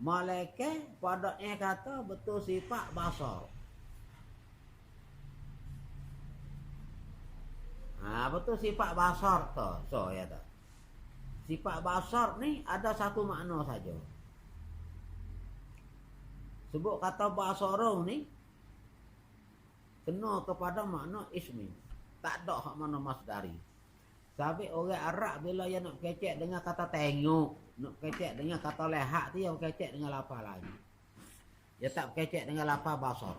Malaikat pada kata betul sifat basar. Betul sifat basar tu. So ya tak. Sifat basar ni ada satu makna saja. Sebut kata basarun ni kena kepada makna ismi. Tak ada hak makna masdari. Sampai orang Arab bila dia nak kecek dengan kata tengok, nak kecek dengan kata lihat tu dia kecek dengan lafaz lain. Dia tak kecek dengan lafaz basar.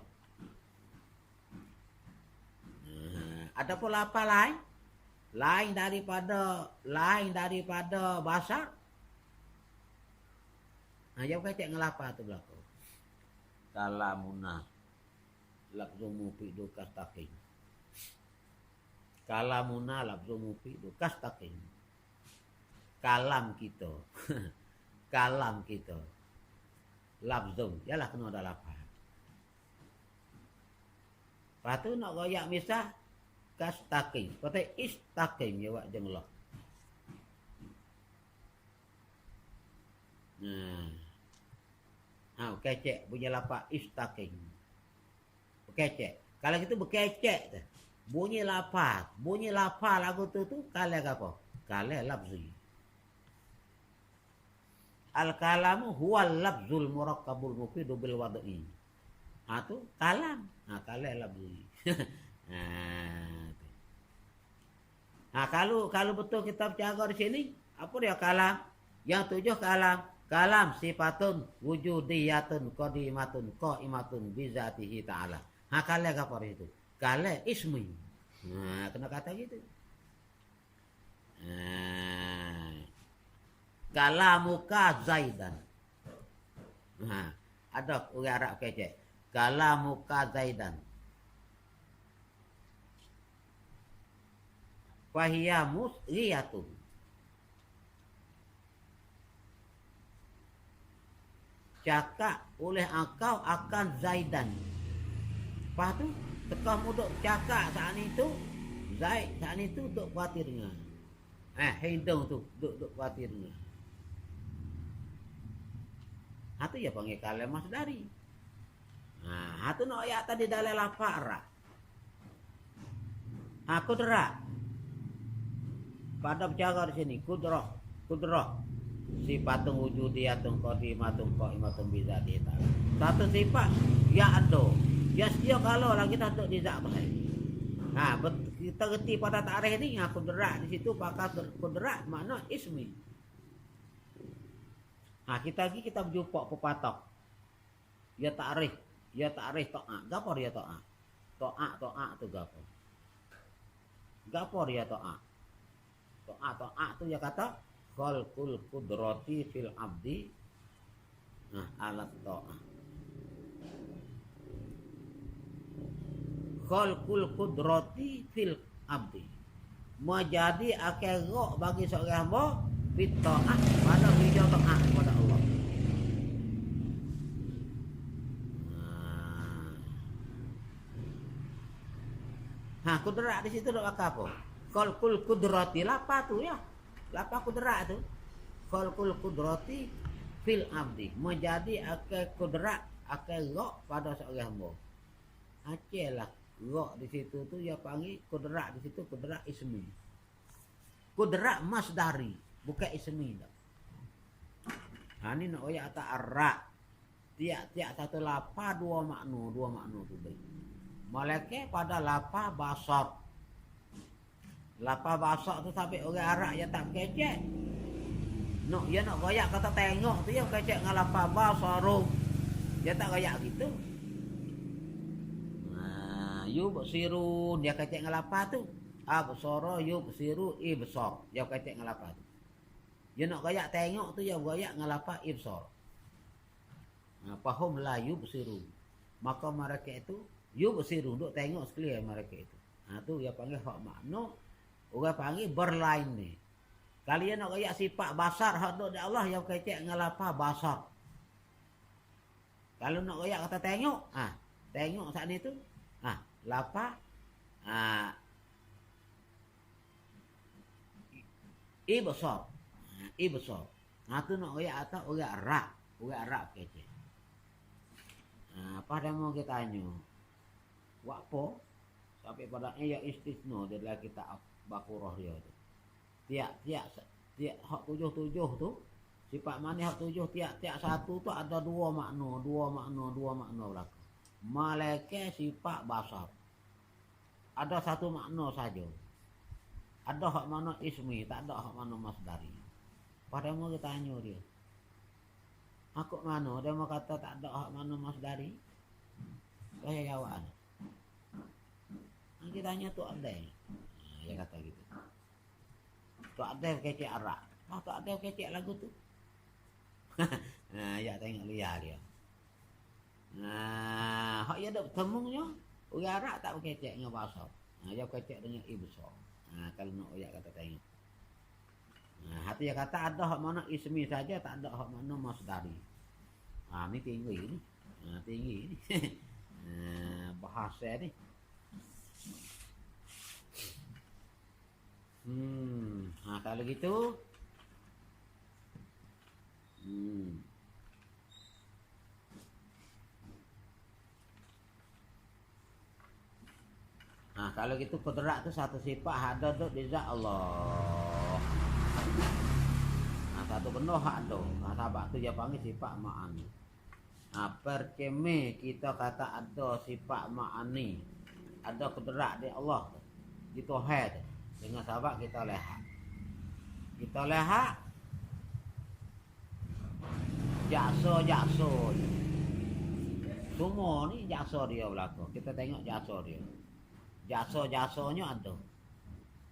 Ada pun lafaz lain daripada basar. Dia kecek dengan lafaz tu belaka. Kalamuna lafzu mufidu kastaqim. Kalamuna lafzu mufidu kastaqim. Kalam kita. Kalam kita. Lafzu, yalah kena ada lafaz. Lepas tu nak royak misah kastaqim. Kata istaqim ya wak jenglah. Kecek punya lafaz istaqim. Kecek. Kalau kita berkecek tu. Bunyi lafaz lagu tu kala apa? Kala lafzi. Al-kalamu huwal lafzul murakkabul mufidu bil wad'i. Tu kalam. Kala lafzi. Kalau betul kita bercakap di sini, apa dia kalam? Yang 7 kalam. Kalam sifatun wujudiyatun qadimatun qaimatun bizatihi ta'ala. Kala apa itu? Kala ismi. Kena kata gitu. Kalamuka Zaidan. Ada orang Arab kecek. Kalamuka Zaidan. Fahiya musriyatun. Cakap oleh engkau akan Zaidan. Lepas tu tekah muduk cakap saat itu Zaid saat itu duk khawatir dengar. Hidung tu duk khawatir dengar. Tu ya panggil kalam masdari. Tu nak ayat tadi dalam lafaz ra. Kudrat. Pada bicara di sini kudrah. Sifatun wujudiyatun qadimatun qaimatun bizati ta'ala. Satu sifat yang ada. Ya sedia kalau lah kita duduk di zat baik. Kita reti pada tarikh ni kudrat di situ pakai kudrat makna ismi. Kita lagi kita berjumpa pepatok. Ya ta'rif ta'ah. Gapo dia ta'ah? Ta'ah tu gapo? Gapo dia ta'ah? Ta'ah tu ya kata khalqul qudrati fil abdi. Alat ta'ah. Khalqul qudrati fil abdi. Menjadi akhirok bagi seorang hamba fit ta'ah pada hijau ta'ah kepada Allah. Kudrat di situ dok apa? Khalqul qudrati lapa tu ya. Lapa kudrat tu. Khalqul qudrati fil abdi. Menjadi akal kudrat, akal roh pada seorang hamba. Aceh lah roh di situ tu ya panggil kudrat di situ kudrat ismi. Kudrat masdari, bukan ismi dah. Ini nak oyak atas arrak. Tiap-tiap satu lapa dua makna tu baik. Malaikat pada lapa basar. Lapa basar tu sampai orang Arab yang tak kecek. Dia nak goyak kata tengok tu yang kecek dengan lapa basarum. Dia tak goyak gitu. Yubsirun dia kecek dengan lapa tu. Absara yubsiru ibsar. Dia kecek dengan lapa tu. Dia nak goyak tengok tu yang goyak dengan lapa ibsar. Fahum la yubsiru. Maka mereka itu yubsiru duk tengok sekalian mereka itu. Tu dia panggil hak makna. Orang panggil berlain ni. Kalian nak goyak sifat basar hak duk dari Allah yang kecek dengan lapa basar. Kalau nak goyak kata tengok, tengok saat ni tu. Lapa ibsar. Ibsar. Tu nak goyak atas orang Arab kecek. Pada mau kita tanya. Apa? Sampai pada ya istisna dalam kitab Baqarah dia tu. Tiap hak 7 tu sifat mana hak 7 tiap satu tu ada dua makna belaka. Malaikat sifat basar. Ada satu makna saja. Ada hak makna ismi, tak ada hak makna masdari. Pada mau kita tanya dia. Aku mana? Dia mau kata tak ada hak makna masdari. Saya jawab. Kita tanya tu ada. Dia kata gitu. Tu ada kecek arak. Tu ada kecek lagu tu. Ya tengok liar dia. Hak dia ada temungnya. Orang arak tak kecek dengan bahasa. Dia kecek dengan ibsar. Kalau nak oyak kata tengok. Hati dia kata ada hak mana ismi saja, tak ada hak mana masdari. Ni tinggi ni. Tinggi ni. Bahasa ni. Kalau gitu kalau gitu kudrat tu satu sifat ada tu di zat Allah. Satu benda hak ada. Sebab tu dia panggil sifat ma'ani. Perceme kita kata ada sifat ma'ani. Ada kudrat di Allah. Di Tuhan. Dengan sebab kita lihat. Kita lihat. Jaksa. Semua ni jaksa dia belakang. Kita tengok jaksa dia. Jaksa-jaksanya ada.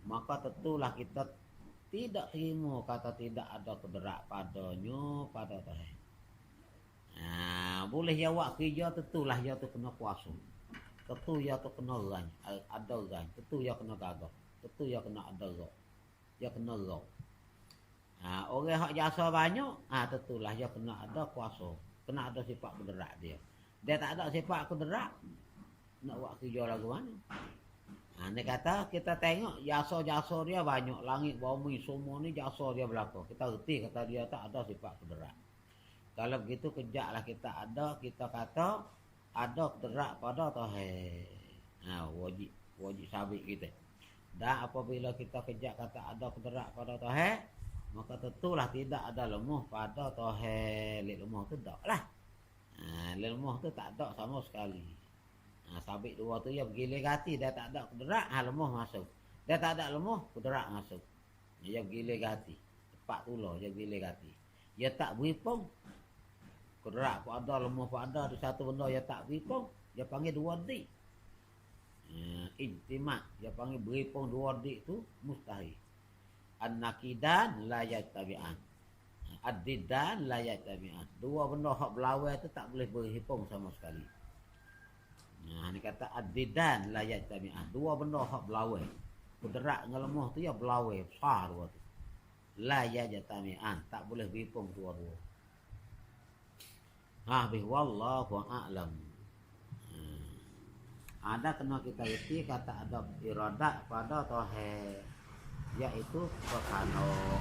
Maka tentulah kita tidak terima kata tidak ada kudrat padanya pada Tuhan. Boleh jawab kerja tentulah dia tu kena kuasa. Tentu dia tu kena ran, ada ran. Tentu dia kena gagah. Tentu dia kena ada roh. Dia kena roh. Orang hak jasa banyak, tentulah dia kena ada kuasa. Kena ada sifat kudrat dia. Dia tak ada sifat kudrat, nak buat kerja lagu mana? Dia kata kita tengok jasa-jasa dia banyak. Langit, bumi, semua ni jasa dia berlaku. Kita reti kata dia tak ada sifat kudrat. Kalau begitu kejaklah kita ada. Kita kata ada kudrat pada Tuhan. Wajib sabit kita. Dan apabila kita kejak kata ada kudrat pada Tuhan, maka tentulah tidak ada lemah pada Tuhan. Lemah tu tak lah. Lemah tu tak ada sama sekali. Sabit dua tu ya bergilir hati. Dia tak ada kudrat, lemah masuk. Dia tak ada lemah, kudrat masuk. Dia bergilir hati. Tepat tu lah, dia bergilir hati. ya tak beripong. Kerak pun ada, lemah pun ada, ada satu benda ya tak beripong, dia panggil dua dik. Ijtimak, dia panggil beripong dua dik tu mustahil. An-nakidan la yatabi'an. Ad-didan la yatabi'an. Dua benda hak berlawan tu tak boleh berhipung sama sekali. Ni kata ad-didan la yatabi'an. Dua benda hak berlawan. Kuderak dengan lemah tu ya berlawan, besar dua tu. La yatabi'an, tak boleh berhipung dua-dua. Bih wallahu a'lam. Ada kena kita isi kata ada iradat pada tohe, yaitu perkano